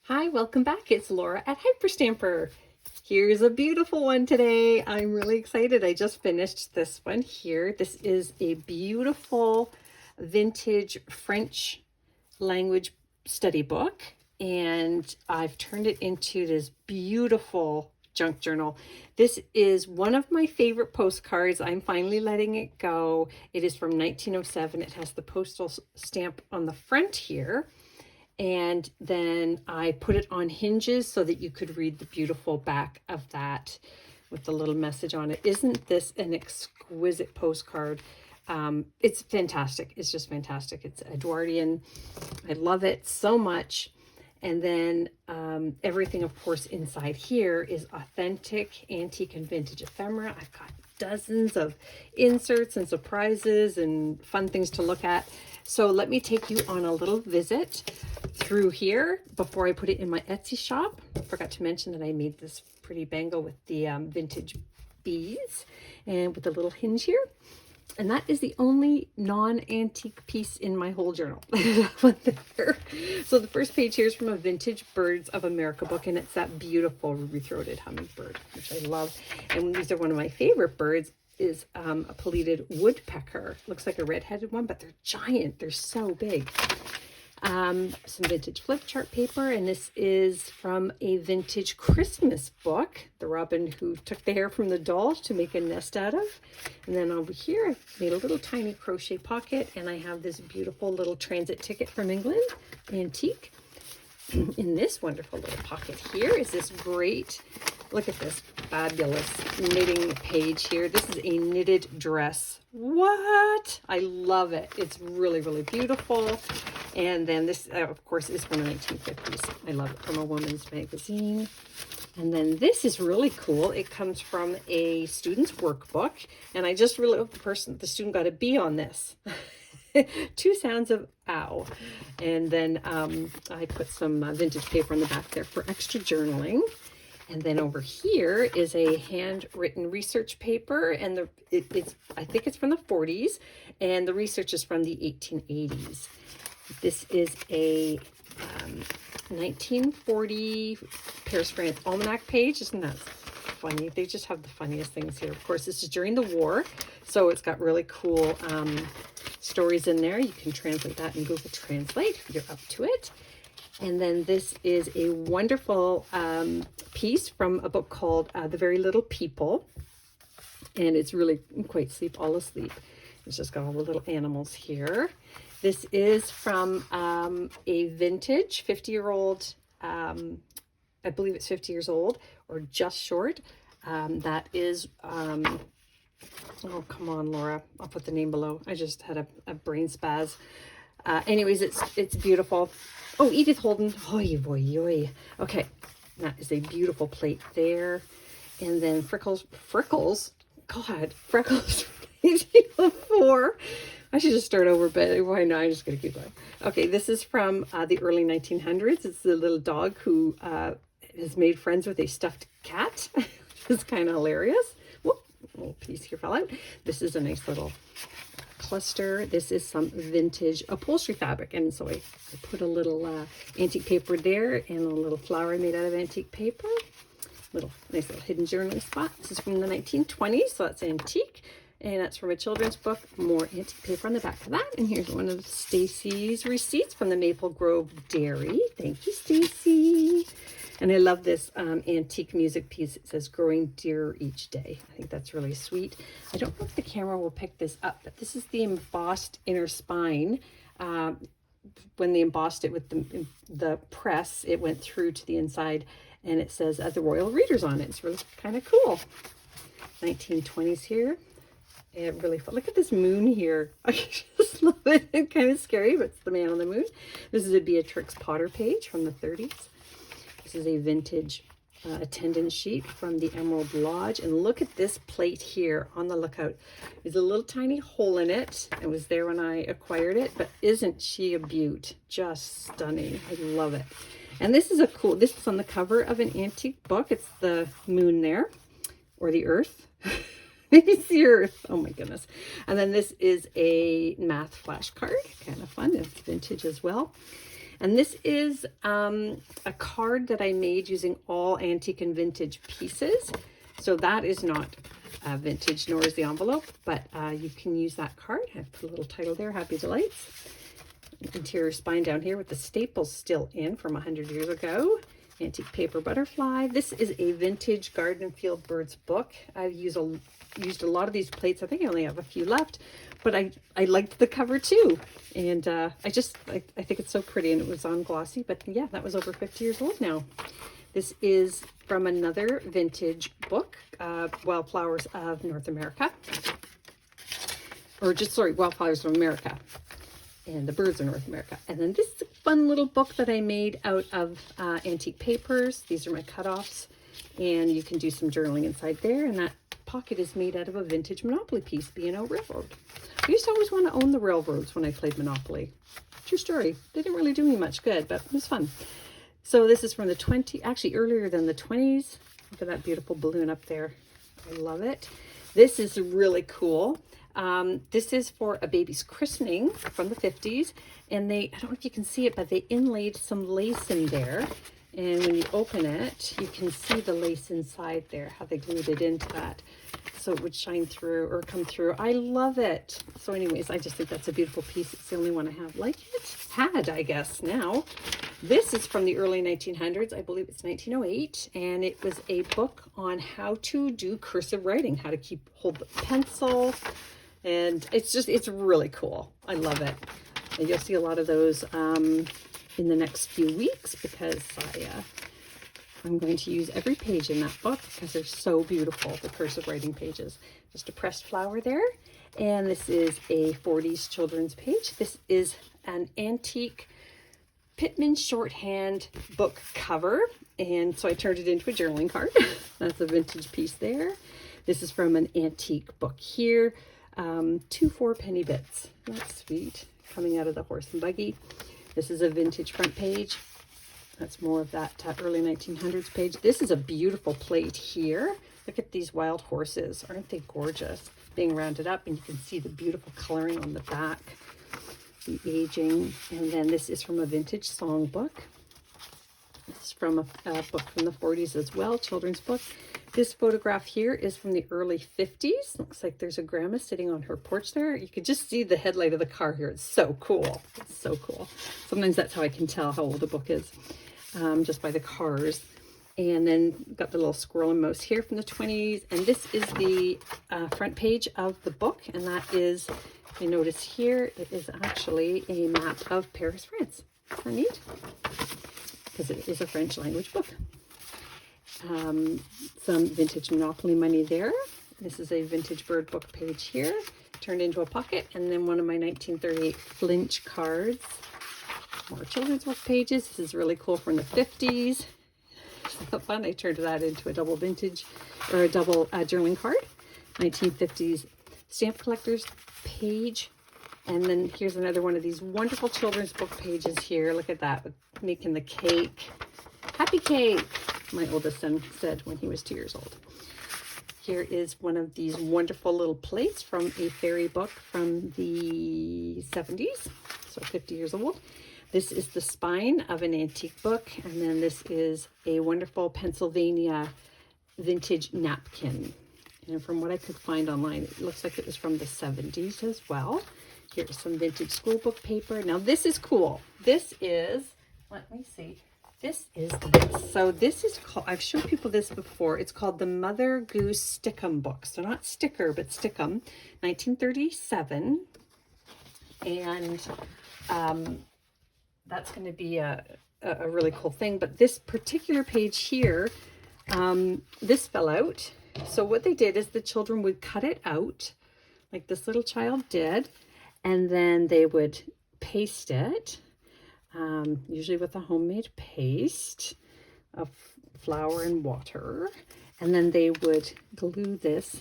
Hi, welcome back. It's Laura at Hyperstamper. Here's a beautiful one today. I'm really excited. I just finished this one here. This is a beautiful vintage French language study book, and I've turned it into this beautiful junk journal. This is one of my favorite postcards. I'm finally letting it go. It is from 1907. It has the postal stamp on the front here. And then I put it on hinges so that you could read the beautiful back of that with the little message on it. Isn't this an exquisite postcard? It's fantastic. It's just fantastic. It's Edwardian. I love it so much. And then everything, of course, inside here is authentic, antique, and vintage ephemera. I've got dozens of inserts and surprises and fun things to look at. So let me take you on a little visit through here before I put it in my Etsy shop. I forgot to mention that I made this pretty bangle with the vintage beads and with the little hinge here. And that is the only non-antique piece in my whole journal. So the first page here is from a vintage Birds of America book, and it's that beautiful ruby-throated hummingbird, which I love. And these are one of my favorite birds, is a pileated woodpecker. Looks like a red-headed one, but they're giant. They're so big. Some vintage flip chart paper, and this is from a vintage Christmas book, the robin who took the hair from the doll to make a nest out of. And then over here I made a little tiny crochet pocket, and I have this beautiful little transit ticket from England, antique. In this wonderful little pocket here is this great, look at this fabulous knitting page here. This is a knitted dress. What? I love it. It's really, really beautiful. And then this, of course, is from the 1950s. I love it, from a woman's magazine. And then this is really cool. It comes from a student's workbook. And I just really hope the student got a B on this. 2 sounds of ow. And then I put some vintage paper on the back there for extra journaling. And then over here is a handwritten research paper, and I think it's from the 40s, and the research is from the 1880s. This is a 1940 Paris, France Almanac page. Isn't that funny? They just have the funniest things here. Of course, this is during the war, so it's got really cool stories in there. You can translate that in Google Translate if you're up to it. And then this is a wonderful piece from a book called The Very Little People. And it's really quite Sleep All Asleep. It's just got all the little animals here. This is from a vintage 50-year-old, I believe it's 50 years old or just short. That is, oh, come on, Laura. I'll put the name below. I just had a brain spaz. Anyways, it's beautiful. Oh, Edith Holden. Oy, boy, oy. Okay, that is a beautiful plate there. And then Freckles. God, Freckles. Before. I should just start over, but why not? I'm just going to keep going. Okay, this is from the early 1900s. It's the little dog who has made friends with a stuffed cat. It's kind of hilarious. Whoop, a little piece here fell out. This is a nice little cluster. This is some vintage upholstery fabric, and so I put a little antique paper there and a little flower made out of antique paper. Nice little hidden journaling spot. This is from the 1920s, so that's antique, and that's from a children's book. More antique paper on the back of that. And here's one of Stacy's receipts from the Maple Grove Dairy. Thank you, Stacy. And I love this antique music piece. It says "Growing Dearer Each Day." I think that's really sweet. I don't know if the camera will pick this up, but this is the embossed inner spine. When they embossed it with the press, it went through to the inside, and it says "The Royal Readers" on it. It's really kind of cool. 1920s here. And really fun. Look at this moon here. I just love it. It's kind of scary, but it's the man on the moon. This is a Beatrix Potter page from the 30s. This is a vintage attendance sheet from the Emerald Lodge. And look at this plate here on the lookout. There's a little tiny hole in it. It was there when I acquired it, but isn't she a beaut? Just stunning. I love it. And this is this is on the cover of an antique book. It's the moon there, or the earth. Maybe it's the earth. Oh my goodness. And then this is a math flashcard. Kind of fun. It's vintage as well. And this is a card that I made using all antique and vintage pieces. So that is not vintage, nor is the envelope, but you can use that card. I put a little title there, Happy Delights. Interior spine down here with the staples still in from 100 years ago. Antique paper butterfly. This is a vintage garden and field birds book. I've used a lot of these plates. I think I only have a few left, but I liked the cover too. And I think it's so pretty, and it was on glossy, but yeah, that was over 50 years old now. This is from another vintage book, Wildflowers of North America. Or just, sorry, Wildflowers of America. And the birds of North America. And then this is a fun little book that I made out of antique papers. These are my cutoffs. And you can do some journaling inside there. And that pocket is made out of a vintage Monopoly piece, B&O Railroad. I used to always want to own the railroads when I played Monopoly. True story. They didn't really do me much good, but it was fun. So this is from the actually earlier than the 20s. Look at that beautiful balloon up there. I love it. This is really cool. This is for a baby's christening from the 50s, and I don't know if you can see it, but they inlaid some lace in there. And when you open it, you can see the lace inside there, how they glued it into that so it would shine through or come through. I love it. So anyways, I just think that's a beautiful piece. It's the only one I have like it. I guess now. This is from the early 1900s. I believe it's 1908, and it was a book on how to do cursive writing, how to hold the pencil. And it's really cool. I love it. And you'll see a lot of those in the next few weeks, because I'm going to use every page in that book because they're so beautiful, the cursive writing pages. Just a pressed flower there. And this is a 40s children's page. This is an antique Pittman shorthand book cover. And so I turned it into a journaling card. That's a vintage piece there. This is from an antique book here. 2 4-penny bits. That's sweet. Coming out of the horse and buggy. This is a vintage front page. That's more of that early 1900s page. This is a beautiful plate here. Look at these wild horses. Aren't they gorgeous? Being rounded up, and you can see the beautiful coloring on the back, the aging. And then this is from a vintage songbook. This is from a book from the 40s as well, children's book. This photograph here is from the early 50s. Looks like there's a grandma sitting on her porch there. You could just see the headlight of the car here. It's so cool. It's so cool. Sometimes that's how I can tell how old a book is, just by the cars. And then got the little squirrel and mouse here from the 20s. And this is the front page of the book. And that is, you notice here, it is actually a map of Paris, France. Isn't that neat? Because it is a French language book. Some vintage Monopoly money there. This is a vintage bird book page here, turned into a pocket. And then one of my 1938 flinch cards. More children's book pages. This is really cool from the 50s. So fun. I turned that into a double vintage, or a double journaling card. 1950s stamp collector's page. And then here's another one of these wonderful children's book pages here. Look at that, making the cake. Happy cake, my oldest son said when he was 2 years old. Here is one of these wonderful little plates from a fairy book from the 70s, so 50 years old. This is the spine of an antique book, and then this is a wonderful Pennsylvania vintage napkin. And from what I could find online, it looks like it was from the 70s as well. Here's some vintage school book paper. Now this is cool. This is, let me see. This is this. So this is called, I've shown people this before. It's called the Mother Goose Stickum book. So not sticker, but Stickum, 1937. And that's going to be a really cool thing. But this particular page here, this fell out. So what they did is the children would cut it out, like this little child did, and then they would paste it, usually with a homemade paste of flour and water, and then they would glue this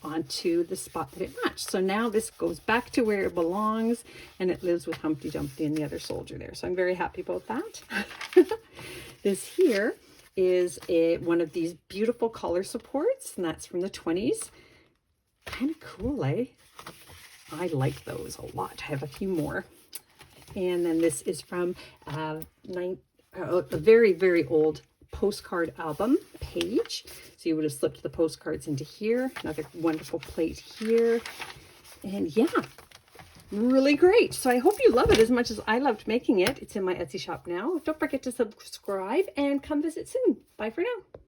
onto the spot that it matched. So now this goes back to where it belongs, and it lives with Humpty Dumpty and the other soldier there. So I'm very happy about that. This here is one of these beautiful collar supports, and that's from the 20s. Kind of cool, eh? I like those a lot. I have a few more. And then this is from a very, very old postcard album page. So you would have slipped the postcards into here. Another wonderful plate here. And yeah, really great. So I hope you love it as much as I loved making it. It's in my Etsy shop now. Don't forget to subscribe and come visit soon. Bye for now.